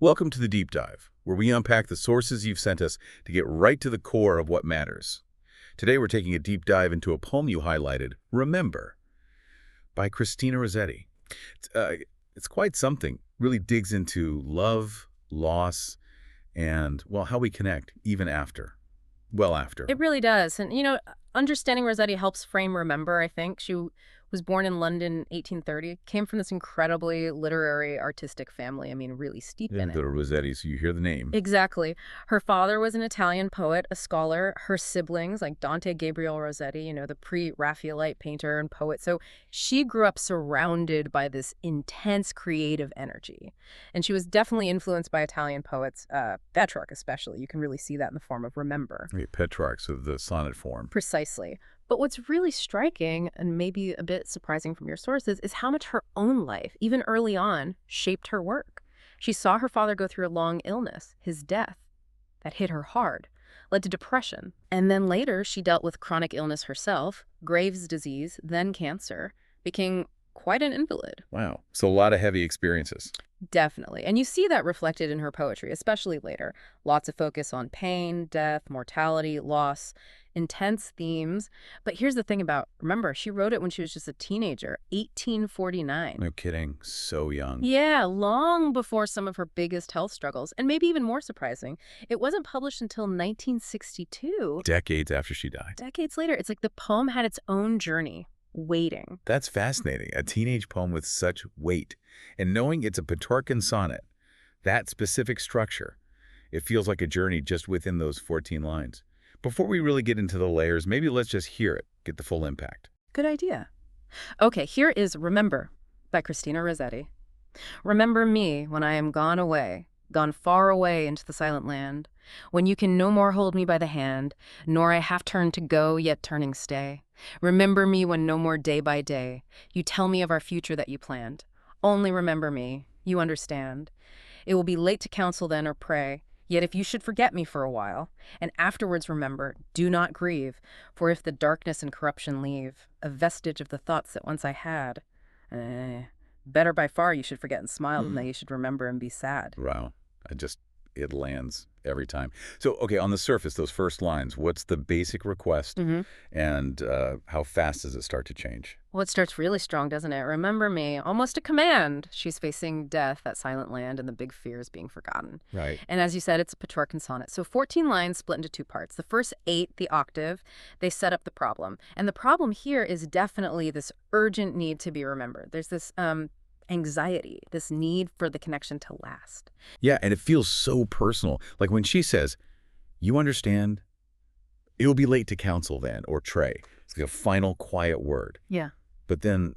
Welcome to the Deep Dive, where we unpack the sources you've sent us to get right to the core of what matters. Today we're taking a deep dive into a poem you highlighted, Remember, by Christina Rossetti. It's quite something. Really digs into love, loss, and, well, how we connect even after. Well after. It really does. And, understanding Rossetti helps frame Remember, I think. She was born in London 1830, came from this incredibly literary, artistic family. I mean, really steep Yeah, in it. the Rossetti, so you hear the name. Exactly. Her father was an Italian poet, a scholar. Her siblings, like Dante Gabriel Rossetti, the pre-Raphaelite painter and poet. So she grew up surrounded by this intense creative energy. And she was definitely influenced by Italian poets, Petrarch especially. You can really see that in the form of Remember. Okay, Petrarch, of the sonnet form. Precisely. But what's really striking, and maybe a bit surprising from your sources, is how much her own life, even early on, shaped her work. She saw her father go through a long illness, his death. That hit her hard, led to depression. And then later, she dealt with chronic illness herself, Graves' disease, then cancer, became quite an invalid. Wow, so a lot of heavy experiences. Definitely. And you see that reflected in her poetry, especially later. Lots of focus on pain, death, mortality, loss, intense themes. But here's the thing about Remember, she wrote it when she was just a teenager, 1849. No kidding, so young. Yeah, long before some of her biggest health struggles. And maybe even more surprising, it wasn't published until 1962. Decades after she died. Decades later, it's like the poem had its own journey, waiting. That's fascinating. A teenage poem with such weight. And knowing it's a Petrarchan sonnet, that specific structure, it feels like a journey just within those 14 lines. Before we really get into the layers, maybe let's just hear it, get the full impact. Good idea. Okay, here is Remember by Christina Rossetti. Remember me when I am gone away, gone far away into the silent land, when you can no more hold me by the hand, nor I half turn to go, yet turning stay. Remember me when no more day by day you tell me of our future that you planned. Only remember me, you understand. It will be late to counsel then or pray, yet if you should forget me for a while, and afterwards remember, do not grieve, for if the darkness and corruption leave a vestige of the thoughts that once I had, better by far you should forget and smile than that you should remember and be sad. Wow. It lands every time. So, okay, on the surface, those first lines, what's the basic request and how fast does it start to change? Well, it starts really strong, doesn't it? Remember me, almost a command. She's facing death, that silent land, and the big fears being forgotten. Right. And as you said, it's a Petrarchan sonnet. So 14 lines split into two parts. The first 8, the octave, they set up the problem. And the problem here is definitely this urgent need to be remembered. There's this anxiety, this need for the connection to last. Yeah, and it feels so personal. Like when she says, you understand, it will be late to counsel then, or Trey. It's like a final quiet word. Yeah. But then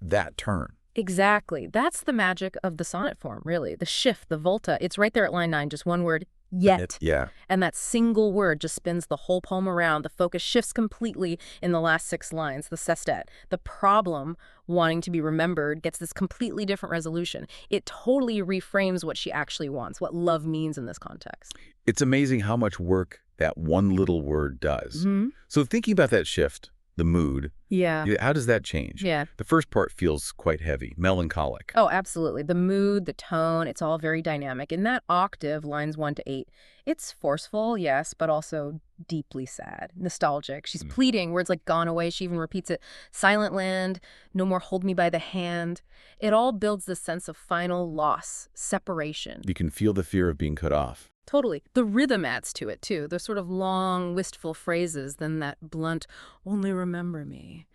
that turn. Exactly. That's the magic of the sonnet form, really. The shift, the volta, it's right there at line 9, just one word, yet. Yeah. And that single word just spins the whole poem around. The focus shifts completely in the last 6 lines, the sestet. The problem wanting to be remembered gets this completely different resolution. It totally reframes what she actually wants, what love means in this context. It's amazing how much work that one little word does. So thinking about that shift, the mood, how does that change? Yeah. The first part feels quite heavy, melancholic. Oh, absolutely. The mood, the tone, it's all very dynamic. In that octave, lines 1 to 8, it's forceful, yes, but also deeply sad, nostalgic. She's pleading, words like gone away. She even repeats it. Silent land, no more hold me by the hand. It all builds this sense of final loss, separation. You can feel the fear of being cut off. Totally. The rhythm adds to it, too. Those sort of long, wistful phrases, then that blunt, only remember me.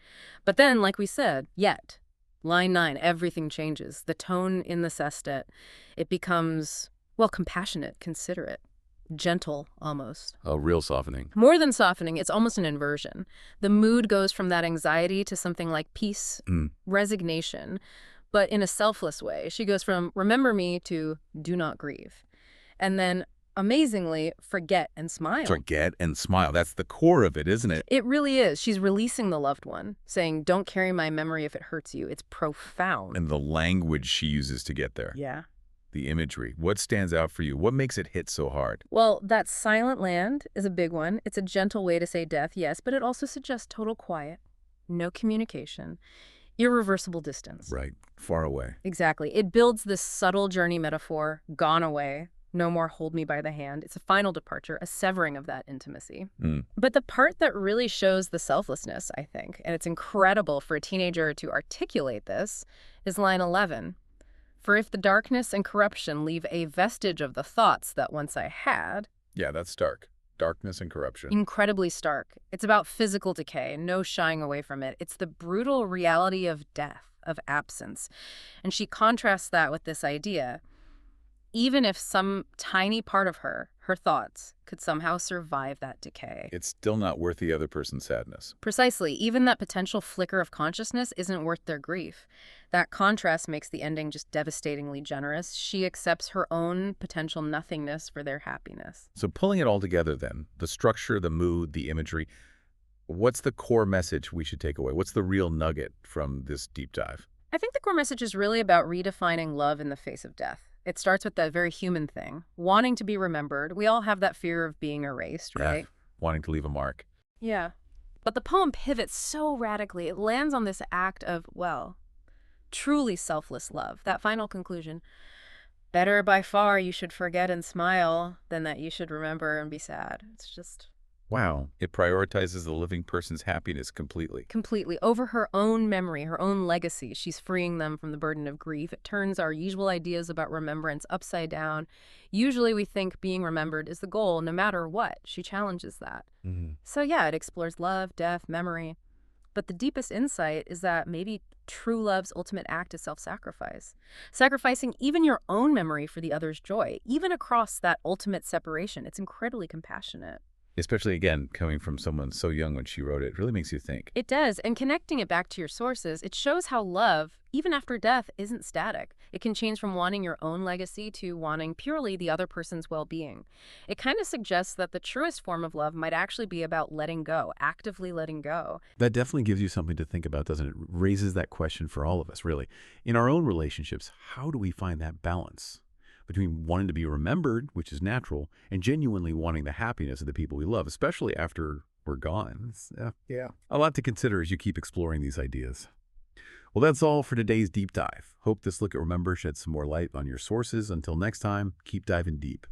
But then, like we said, yet. Line 9, everything changes. The tone in the sestet, it becomes, well, compassionate, considerate, gentle, almost. A real softening. More than softening, it's almost an inversion. The mood goes from that anxiety to something like peace, resignation, but in a selfless way. She goes from remember me to do not grieve. And then amazingly, forget and smile. Forget and smile. That's the core of it, isn't it? It really is. She's releasing the loved one, saying, don't carry my memory if it hurts you. It's profound. And the language she uses to get there. Yeah. The imagery. What stands out for you? What makes it hit so hard? Well, that silent land is a big one. It's a gentle way to say death, yes, but it also suggests total quiet, no communication. Irreversible distance. Right. Far away. Exactly. It builds this subtle journey metaphor, gone away, no more hold me by the hand. It's a final departure, a severing of that intimacy. Mm. But the part that really shows the selflessness, I think, and it's incredible for a teenager to articulate this, is line 11. For if the darkness and corruption leave a vestige of the thoughts that once I had. Yeah, that's stark. Darkness and corruption. Incredibly stark. It's about physical decay, no shying away from it. It's the brutal reality of death, of absence. And she contrasts that with this idea. Even if some tiny part of her thoughts, could somehow survive that decay. It's still not worth the other person's sadness. Precisely. Even that potential flicker of consciousness isn't worth their grief. That contrast makes the ending just devastatingly generous. She accepts her own potential nothingness for their happiness. So pulling it all together then, the structure, the mood, the imagery, what's the core message we should take away? What's the real nugget from this deep dive? I think the core message is really about redefining love in the face of death. It starts with that very human thing, wanting to be remembered. We all have that fear of being erased, right? Yeah, wanting to leave a mark. Yeah. But the poem pivots so radically. It lands on this act of, well, truly selfless love. That final conclusion. Better by far you should forget and smile than that you should remember and be sad. It's just... Wow. It prioritizes the living person's happiness completely. completely over her own memory, her own legacy. She's freeing them from the burden of grief. It turns our usual ideas about remembrance upside down. Usually we think being remembered is the goal, no matter what. She challenges that. So yeah, it explores love, death, memory. But the deepest insight is that maybe true love's ultimate act is self-sacrifice. Sacrificing even your own memory for the other's joy, even across that ultimate separation. It's incredibly compassionate. Especially, again, coming from someone so young when she wrote it, it really makes you think. It does, and connecting it back to your sources, it shows how love, even after death, isn't static. It can change from wanting your own legacy to wanting purely the other person's well-being. It kind of suggests that the truest form of love might actually be about letting go, actively letting go. That definitely gives you something to think about, doesn't it? It raises that question for all of us, really. In our own relationships, how do we find that balance between wanting to be remembered, which is natural, and genuinely wanting the happiness of the people we love, especially after we're gone? It's, a lot to consider as you keep exploring these ideas. Well, that's all for today's deep dive. Hope this look at Remember shed some more light on your sources. Until next time, keep diving deep.